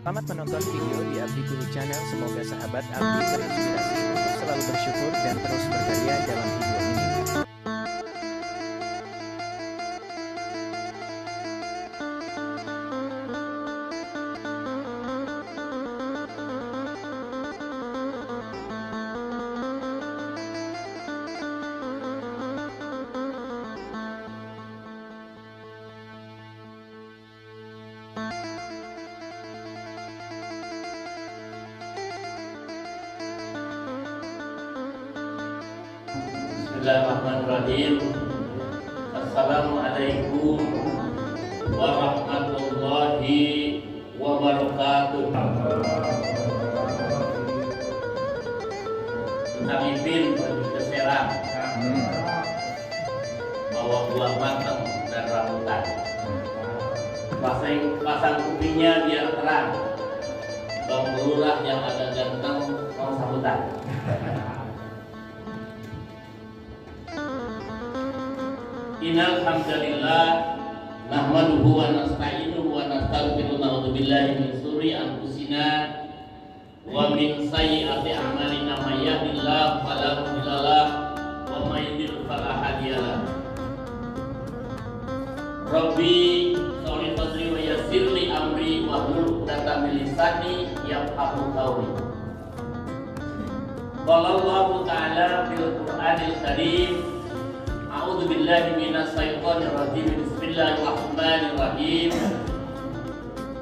Selamat menonton video di Abdi Guru Channel. Semoga sahabat Abdi terinspirasi untuk selalu bersyukur dan terus berkarya dalam video ini. Bismillahirrahmanirrahim. Assalamualaikum warahmatullahi wabarakatuh. Kami bin ke Serang bawa buah matang dan rambutan. Pasang kupingnya biar terang. Bang Lurah yang agak ganteng mau sambutan. Innal hamdalillah nahmaduhu wa nasta'inuhu wa nastaghfiruh wa na'udzu billahi min shururi anfusina wa min sayyiati a'malina may yahdihillahu fala mudilla lahu wa may yudlil fala hadiya lahu. Rabbi sholli sadri wa yassir li amri wa hlul 'uqdatam min lisani yafqahu qawli. Qala Allahu ta'ala fil Qur'anil Karim, A'udzu billahi minas syaitonir rajim. Bismillahirrahmanirrahim.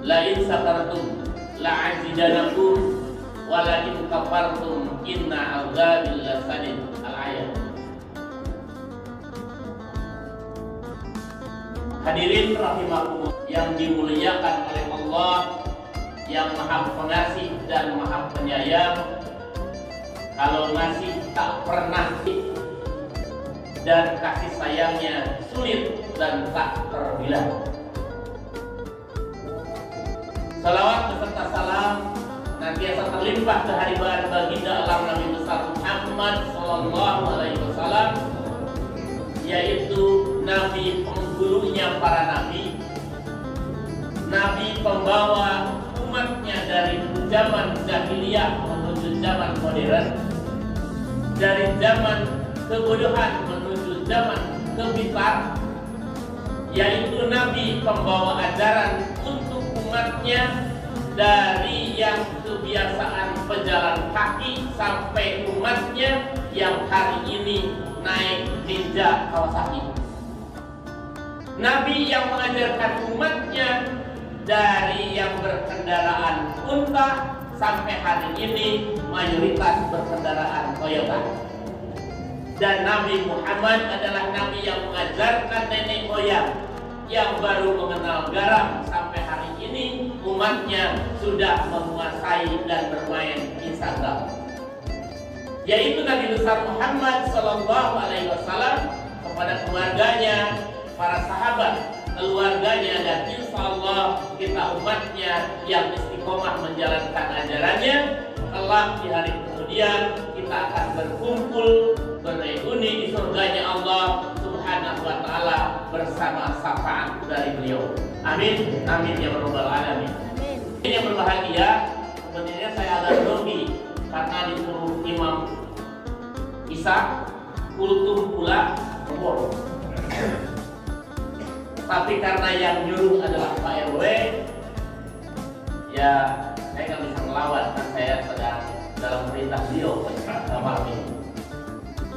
La in sakartum la azidanakum wa la in kafartum inna 'adzabi lasadid. Al-ayat. Hadirin rahimakumullah yang dimuliakan oleh Allah yang Maha Pengasih dan Maha Penyayang. Kalau masih tak pernah dan kasih sayangnya sulit dan tak terbilang. Salawat beserta salam nantiasa terlimpah keharibaan baginda alam Nabi besar Muhammad Sallallahu Alaihi Wasallam, yaitu Nabi penghulunya para nabi, Nabi pembawa umatnya dari zaman jahiliyah menuju zaman modern, dari zaman kebodohan menuju zaman kepintaran, yaitu Nabi pembawa ajaran untuk umatnya dari yang kebiasaan pejalan kaki sampai umatnya yang hari ini naik ninja Kawasaki. Nabi yang mengajarkan umatnya dari yang berkendaraan unta sampai hari ini mayoritas berkendaraan Toyota. Dan Nabi Muhammad adalah Nabi yang mengajarkan nenek moyang yang baru mengenal garam sampai hari ini umatnya sudah menguasai dan bermain Instagram. Yaitu Nabi besar Muhammad Sallallahu Alaihi Wasallam kepada keluarganya, para sahabat, keluarganya, dan insya Allah kita umatnya yang istiqomah menjalankan ajarannya. Kelak di hari kemudian kita akan berkumpul bereuni di surganya Allah Subhanahu wa Ta'ala bersama syafaat dari beliau. Amin, amin ya rabbal alamin. Ini yang berbahagia, sebenarnya saya agak grogi karena disuruh Imam Isa kultum pula kebor. Tapi karena yang nyuruh adalah Pak RW, ya saya nggak bisa melawan karena saya sedang dalam perintah beliau malam ini.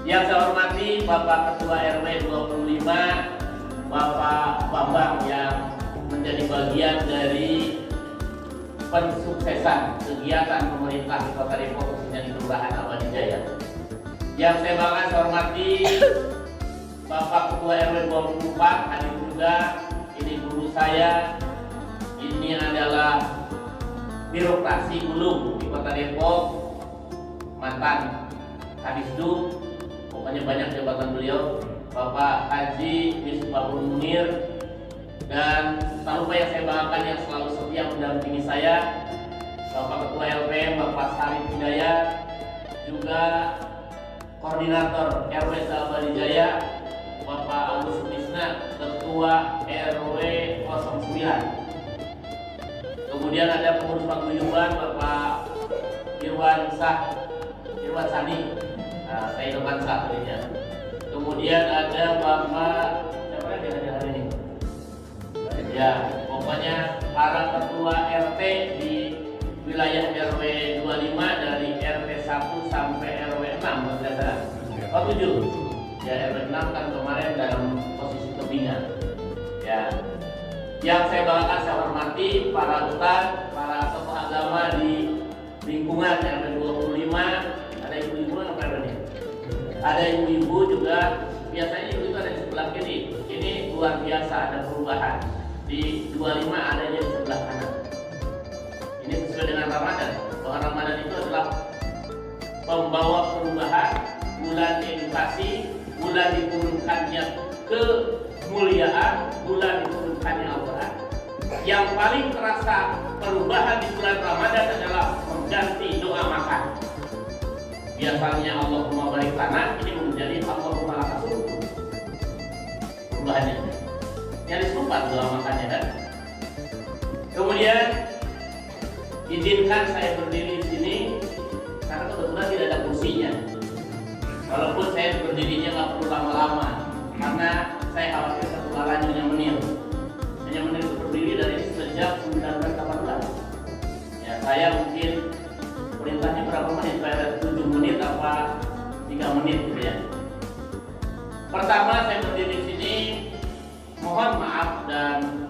Yang saya hormati Bapak Ketua RW 25, Bapak Bambang yang menjadi bagian dari pensuksesan kegiatan pemerintah di Kota Depok, khususnya di Kelurahan Abadi Jaya. Yang saya bangga saya hormati Bapak Ketua RW 24 hadir juga. Ini guru saya, ini adalah birokrasi Ulum di Kota Depok, mantan Kadisduk, pokoknya banyak jabatan beliau, Bapak Haji Misbahul Munir, dan tak lupa yang saya banggakan yang selalu setia mendampingi saya, Bapak Ketua LPM Bapak Sarif Hidayat, juga Koordinator RW Abadi Jaya Bapak Agus Tisna, Ketua RW 09. Kemudian ada pengurus paguyuban Bapak Irwan Sani, saya Irwan Sah tadinya. Kemudian ada Bapak siapa yang ada hari ini? Ya, pokoknya para ketua RT di wilayah RW 25 dari RT 1 sampai RW 6 berdasarkan. Oh 7. Ya RW 6 kan kemarin dalam posisi kebingan. Ya. Yang saya bawakan saya hormati para ustadz, para tokoh agama di lingkungan RW 25. Ada ibu-ibu apa ini? Ada ibu-ibu juga. Biasanya ibu itu ada di sebelah kiri. Ini luar biasa ada perubahan. Di 25 adanya di sebelah kanan. Ini sesuai dengan Ramadan. Bahwa Ramadan itu adalah pembawa perubahan, bulan edukasi, bulan diturunkannya kemuliaan, bulan diturunkannya Al-Quran. Yang paling terasa perubahan di bulan Ramadan adalah mengganti doa makan. Biasanya Allahumma barik lana, ini menjadi Allahumma lakasuruh. Perubahannya nyaris lupa doa makannya kan. Kemudian izinkan saya berdiri di sini karena kebetulan tidak ada kursinya. Walaupun saya berdirinya nggak perlu lama-lama, karena saya khawatir ketularannya hanya menit itu berdiri dari sejak 1918. Ya saya mungkin perintahnya berapa menit? Saya 7 menit apa 3 menit gitu ya. Pertama saya berdiri di sini, mohon maaf dan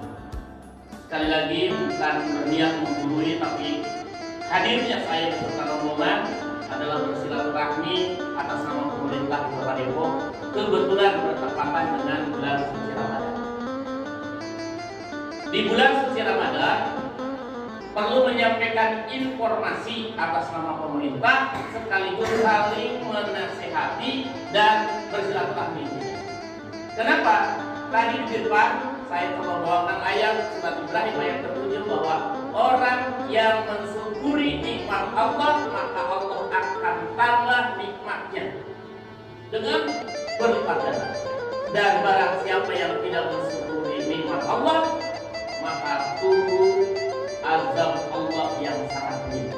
sekali lagi bukan berniat menggurui, tapi hadirnya saya beserta rombongan adalah bersilaturahmi atas nama pemerintah Kota Depok, kebetulan bertepatan dengan bulan suci Ramadan. Di bulan suci Ramadan perlu menyampaikan informasi atas nama pemerintah sekaligus saling menasihati dan bersilaturahmi. Kenapa? Tadi di depan saya telah membawakan ayat surat Ibrahim ayat ke-7 bahwa orang yang mensyukuri nikmat Allah maka Allah akan tambah nikmatnya dengan berlipat ganda. Dan barang siapa yang tidak mensyukuri nikmat Allah maka tunggu azab Allah yang sangat pedih.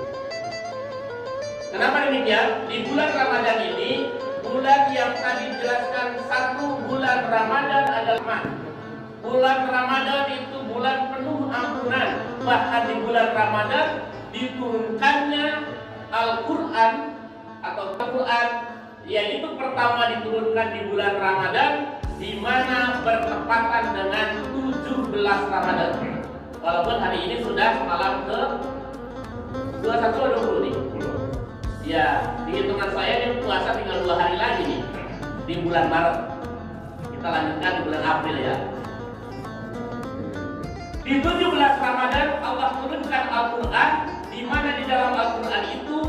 Kenapa demikian? Di bulan Ramadan ini, bulan yang tadi dijelaskan satu bulan Ramadan adalah bulan Ramadan itu bulan penuh ampunan. Bahkan di bulan Ramadan diturunkannya Al-Quran atau Al-Quran, yaitu pertama diturunkan di bulan Ramadan, di mana bertepatan dengan 17 Ramadan. Walaupun hari ini sudah malam ke 21 atau 20 nih. Ya, di hitungan saya ini puasa tinggal 2 hari lagi nih di bulan Maret. Kita lanjutkan di bulan April ya. Di 17 Ramadan Allah turunkan Al-Quran, di mana di dalam Al-Quran itu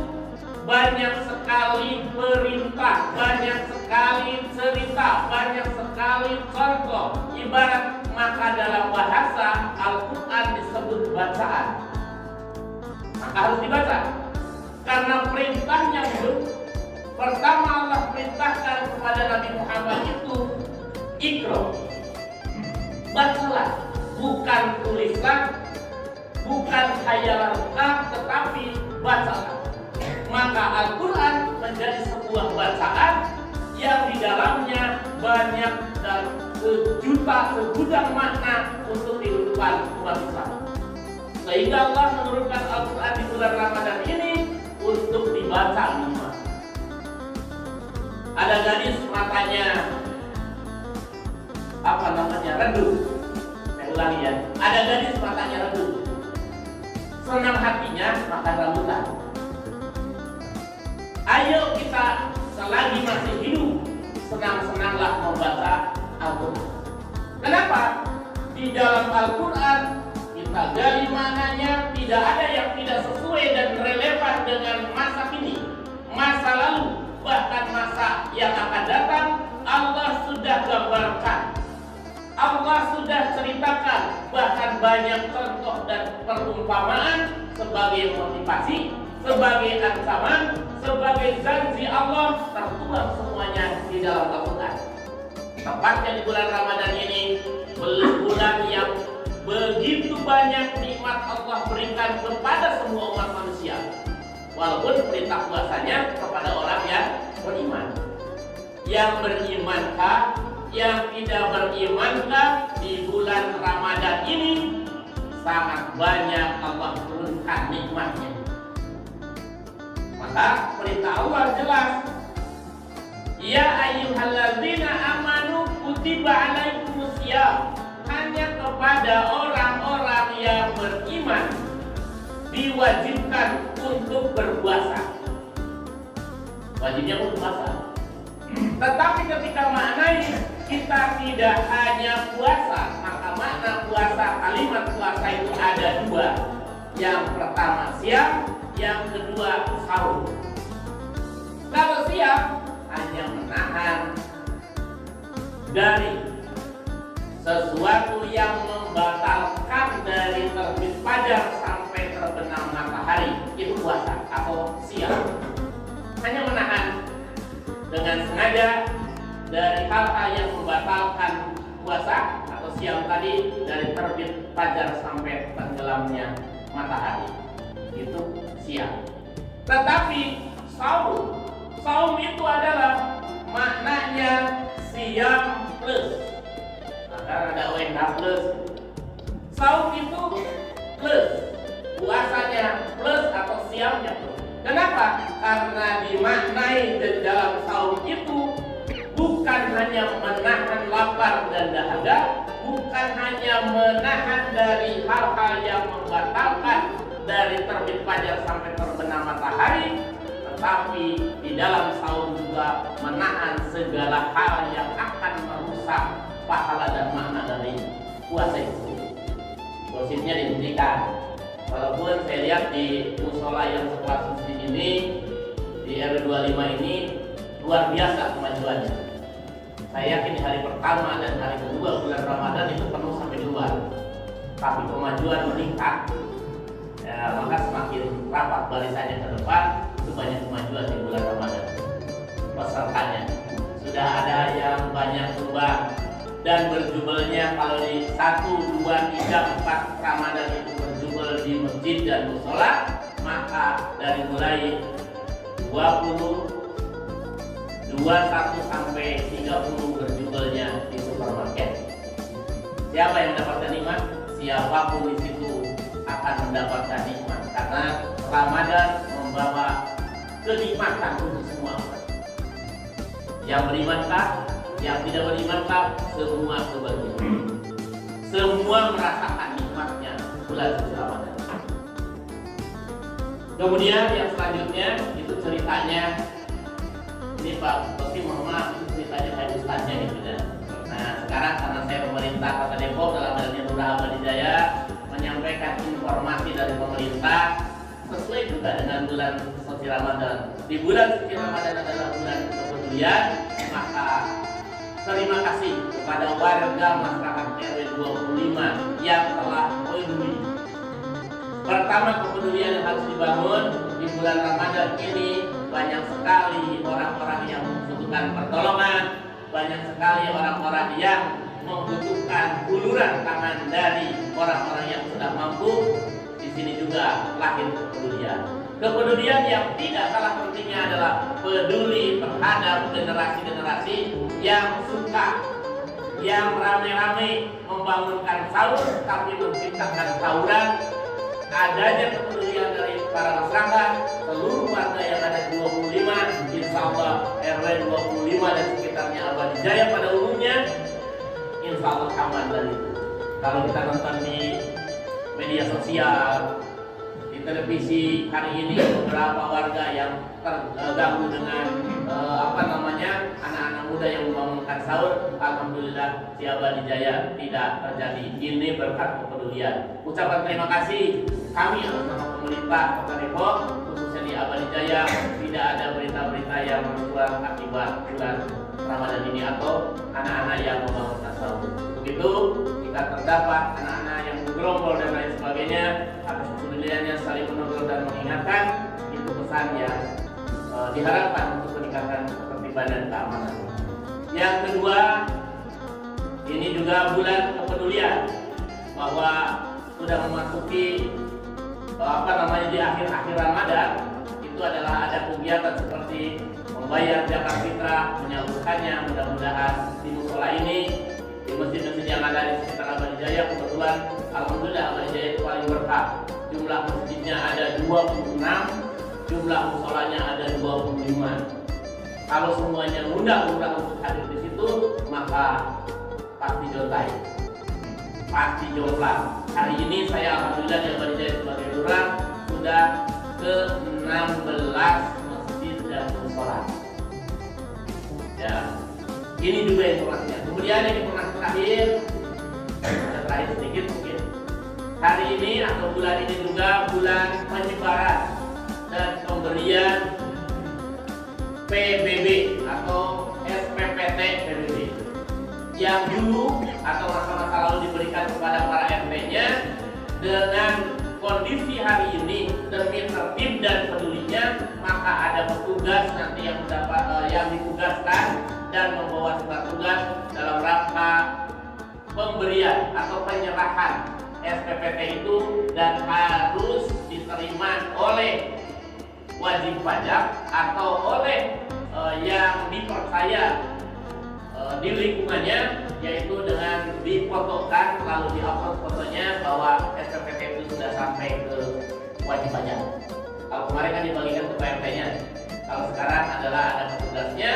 banyak sekali perintah, banyak sekali cerita, banyak sekali contoh. Ibarat maka dalam bahasa Al-Quran disebut bacaan, maka harus dibaca. Karena perintahnya pertama Allah perintahkan kepada Nabi Muhammad itu Iqra, bacalah, bukan tulislah, bukan khayalanlah, tetapi bacalah. Maka Al-Quran menjadi sebuah bacaan yang di dalamnya banyak dan segudang makna untuk kehidupan umat Islam. Sehingga Allah menurunkan Al-Quran di bulan Ramadan ini untuk dibaca lima. Ada gadis matanya redup. Saya ulangi ya. Ada gadis matanya redup. Senang hatinya makan rambutan. Ayo kita selagi masih hidup senang-senanglah membaca Al-Quran. Kenapa? Di dalam Al-Quran kita gali maknanya, tidak ada yang tidak sesuai dan relevan dengan masa kini, masa lalu, bahkan masa yang akan datang. Allah sudah gambarkan, Allah sudah ceritakan, bahkan banyak contoh dan perumpamaan sebagai motivasi, sebagai ancaman, sebagai janji Allah, tertuang semuanya di dalam Al-Quran. Tepatnya di bulan Ramadan ini, bulan yang begitu banyak nikmat Allah berikan kepada semua umat manusia. Walaupun perintah puasanya kepada orang yang beriman. Yang berimankah, yang tidak berimankah di bulan Ramadan ini sangat banyak Allah turunkan nikmatnya. Maka perintah Allah jelas. Ya ayyuhalladzina amanu kutiba alaikumusiyam. Hanya kepada orang-orang yang beriman diwajibkan untuk berpuasa. Wajibnya untuk puasa. Tetapi ketika maknanya kita tidak hanya puasa, maka makna puasa, kalimat puasa itu ada dua. Yang pertama siam, yang kedua sahur. Kalau siam hanya menahan dari sesuatu yang membatalkan dari terbit fajar sampai terbenam matahari, itu puasa atau siam. Hanya menahan dengan sengaja dari hal-hal yang membatalkan puasa atau siam tadi, dari terbit fajar sampai tenggelamnya matahari, itu siam. Tetapi saum itu adalah maknanya siam plus, maka ada ONH plus. Saum itu plus, puasanya plus atau siamnya plus. Kenapa? Karena dimaknai di dalam saum itu bukan hanya menahan lapar dan dahaga, bukan hanya menahan dari hal-hal yang membatalkan dari terbit fajar sampai terbenam matahari, tetapi di dalam saum juga menahan segala hal yang akan merusak pahala dan makna dari puasa itu. Gosipnya dihentikan. Walaupun saya lihat di musola yang sekelas masjid ini, di RW 25 ini luar biasa kemajuannya. Saya yakin di hari pertama dan hari kedua bulan Ramadan itu penuh sampai luar. Tapi kemajuan meningkat, ya, maka semakin rapat barisannya ke depan, itu banyak kemajuan di bulan Ramadan. Pesertanya sudah ada yang banyak berubah, dan berjubelnya kalau di 1, 2, 3, 4 Ramadan itu berjubel di masjid dan musola, maka dari mulai 20, 21 sampai 30 berjubelnya di supermarket. Siapa yang mendapatkan nikmat? Siapapun di situ akan mendapatkan nikmat, karena Ramadan membawa kenikmatan untuk semua orang. Yang berimankah, yang tidak berimankah, semua kebahagiaan. Semua merasakan nikmatnya bulan suci Ramadan. Kemudian yang selanjutnya itu ceritanya, ini Pak Boti, mohon maaf, itu ceritanya saya ustaznya gitu ya. Nah sekarang karena saya pemerintah Kota Depok dalam halnya Lurah Abadi Jaya menyampaikan informasi dari pemerintah sesuai juga dengan bulan suci Ramadan. Di bulan suci Ramadan adalah bulan kepedulian, maka terima kasih kepada warga masyarakat RW 25 yang telah peduli. Pertama, kepedulian yang harus dibangun di bulan Ramadan ini, banyak sekali orang-orang yang membutuhkan pertolongan, banyak sekali orang-orang yang membutuhkan uluran tangan dari orang-orang yang sudah mampu. Di sini juga lahir kepedulian. Kepedulian yang tidak kalah pentingnya adalah peduli terhadap generasi-generasi yang suka, yang rame-rame membangunkan sahur tapi menciptakan tawuran. Adanya kepedulian dari para masyarakat, seluruh warga yang ada di 25, insya Allah RW 25 dan sekitarnya Abadi Jaya pada umumnya, insya Allah aman dari itu. Kalau kita nonton di media sosial, di televisi hari ini, beberapa warga yang terganggu dengan anak-anak muda yang membangunkan sahur, alhamdulillah di Abadi Jaya tidak terjadi. Ini berkat kepedulian. Ucapan terima kasih kami atas nama pemerintah Kota Depok, khususnya di Abadi Jaya, tidak ada berita-berita yang menjual akibat bulan Ramadan ini atau anak-anak yang membangunkan sahur. Begitu, jika terdapat anak-anak yang bergerombol dan lain sebagainya, atas kepeduliannya saling menegur dan mengingatkan, itu pesan yang diharapkan untuk meningkatkan ketertiban dan keamanan. Yang kedua, ini juga bulan kepedulian, bahwa sudah memasuki di akhir-akhir Ramadan, itu adalah ada kegiatan seperti membayar zakat fitrah, menyalurkannya. Mudah-mudahan di musola ini, di masjid-masjid yang ada di sekitar Abadi Jaya, kebetulan alhamdulillah Abadi Jaya itu paling berkah. Jumlah masjidnya ada 26, jumlah musolanya ada 25. Kalau semuanya ngundang untuk hadir di situ, maka pasti jotai, pasti jomplang. Hari ini saya alhamdulillah di Abadi Jaya sebagai lurah sudah ke 16 masjid dan musola. Ya, ini juga informasinya. Kemudian yang informasi terakhir sedikit mungkin. Hari ini atau bulan ini juga bulan penyebaran dan pemberian PBB atau SPPT PBB yang dulu atau masa-masa lalu diberikan kepada para RT-nya. Dengan kondisi hari ini demi tertib dan pedulinya, maka ada petugas nanti yang yang ditugaskan dan membawa surat tugas dalam rangka pemberian atau penyerahan SPPT itu, dan harus diterima oleh wajib pajak atau oleh yang dipercaya di lingkungannya, yaitu dengan difotokan lalu diupload fotonya bahwa SPPT itu sudah sampai ke wajib pajak. Kalau kemarin kan dibagikan ke PRT-nya, kalau sekarang adalah ada petugasnya,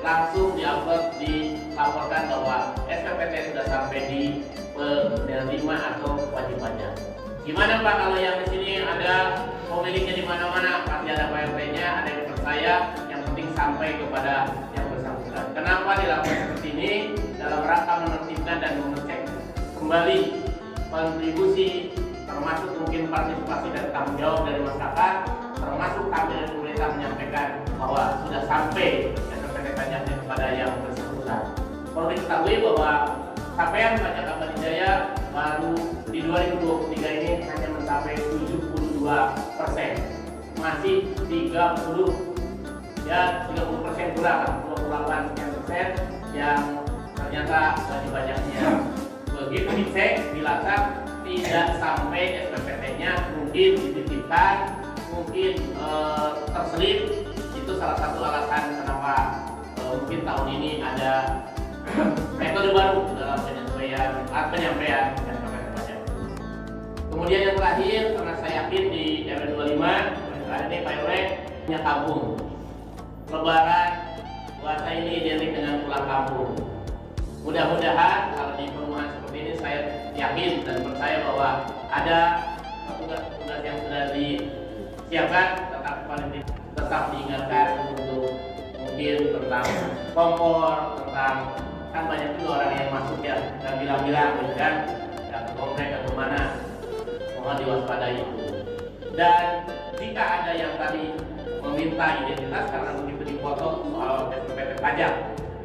langsung diupload, dilaporkan bahwa SPPT sudah sampai di penerima atau wajib pajak. Gimana Pak kalau yang di sini ada pemiliknya di mana-mana, pasti ada PRT-nya, ada yang percaya, yang penting sampai kepada yang bersangkutan. Kenapa dilakukan seperti ini? Dalam rangka menertibkan dan mengecek kembali kontribusi, termasuk mungkin partisipasi dan tanggung jawab dari masyarakat, termasuk kami dari pemerintah menyampaikan bahwa sudah sampai SPPT pajaknya kepada yang bersangkutan. Perlu diketahui bahwa capaian pajak Abadi Jaya baru di 2023 ini hanya mencapai 72%, masih 30% kurang, 28% yang ternyata wajib pajaknya. Begitu dicek, dilacak, tidak sampai SPPT-nya, mungkin dititipkan, mungkin terselip. Itu salah satu alasan kenapa mungkin tahun ini ada metode baru dalam penyampaian SPPT pajak. Kemudian yang terakhir, karena saya yakin di RW 25 hari ini Pak RW punya kampung. Lebaran puasa ini identik dengan pulang kampung. Mudah-mudahan kalau di perumahan seperti ini, saya yakin dan percaya bahwa ada petugas-petugas yang sudah disiapkan, tetap diingatkan untuk mungkin tentang kompor, tentang kan banyak juga orang yang masuk ya dan bilang-bilang gitu kan, ya ke komplek atau kemana, mohon diwaspadai itu. Dan jika ada yang tadi meminta identitas karena begitu dipoto soal SPPT pajak,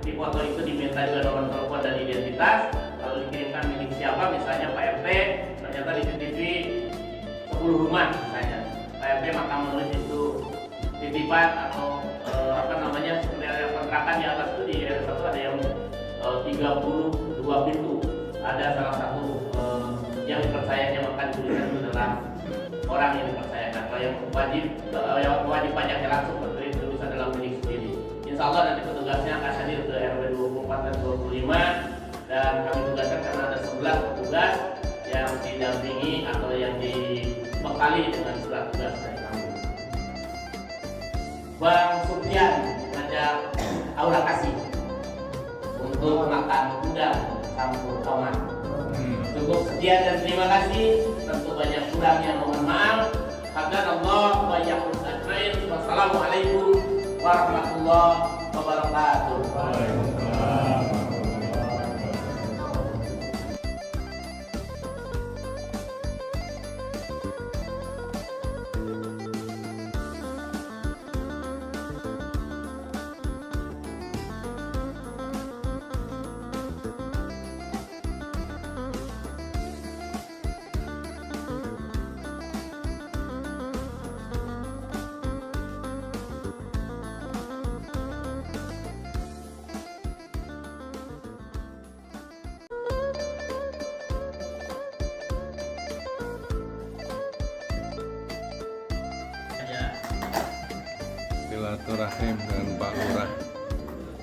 di foto itu diminta juga nomor telepon dan identitas, lalu dikirimkan milik siapa, misalnya Pak RT, ternyata di CCTV 10 rumah misalnya, Pak RT maka menulis itu titipan atau seperti ada kontrakan di atas itu, di RW 1 ada yang 32 pintu, ada salah satu yang dipercayanya maka dituliskan itu adalah orang yang dipercayakan. Kalau yang wajib pajaknya langsung bertulis adalah milik sendiri. Insya Allah nanti petugasnya akan hadir ke RW 24 dan 25, dan kami tugaskan karena ada 11 petugas yang didampingi atau yang dibekali dengan surat tugas dari kami. Bang Sufyan mengajak Aura Kasih untuk makan udang campur tomat. Cukup sekian dan terima kasih. Tentu banyak kurangnya mohon maaf. Hadanallah wa iyyakum ajmain. Wassalamualaikum warahmatullahi wabarakatuh. silaturahim dengan Pak Lurah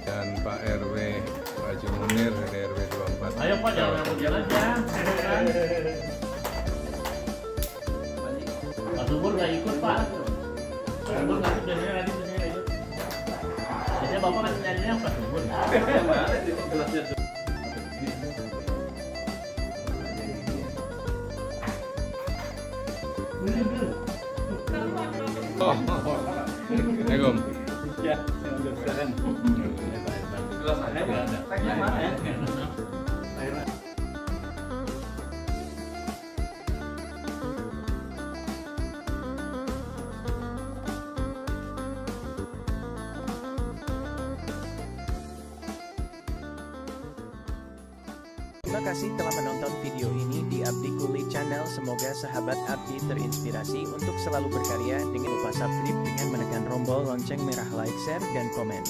dan Pak RW Haji Munir dari RW 24. Ayo Pak, jangan hujan aja. Pak Subur nggak ikut Pak. Pak Subur nggak ikut biasanya lagi ikut. Biasanya Bapak kan nyarinya Pak Subur. Oh, Assalamualaikum. Terima kasih telah menonton video ini di Abdi Kuli Channel. Semoga sahabat Abdi terinspirasi untuk selalu berkarya dengan lupa subscribe dengan menekan tombol lonceng merah, like, share, dan komen.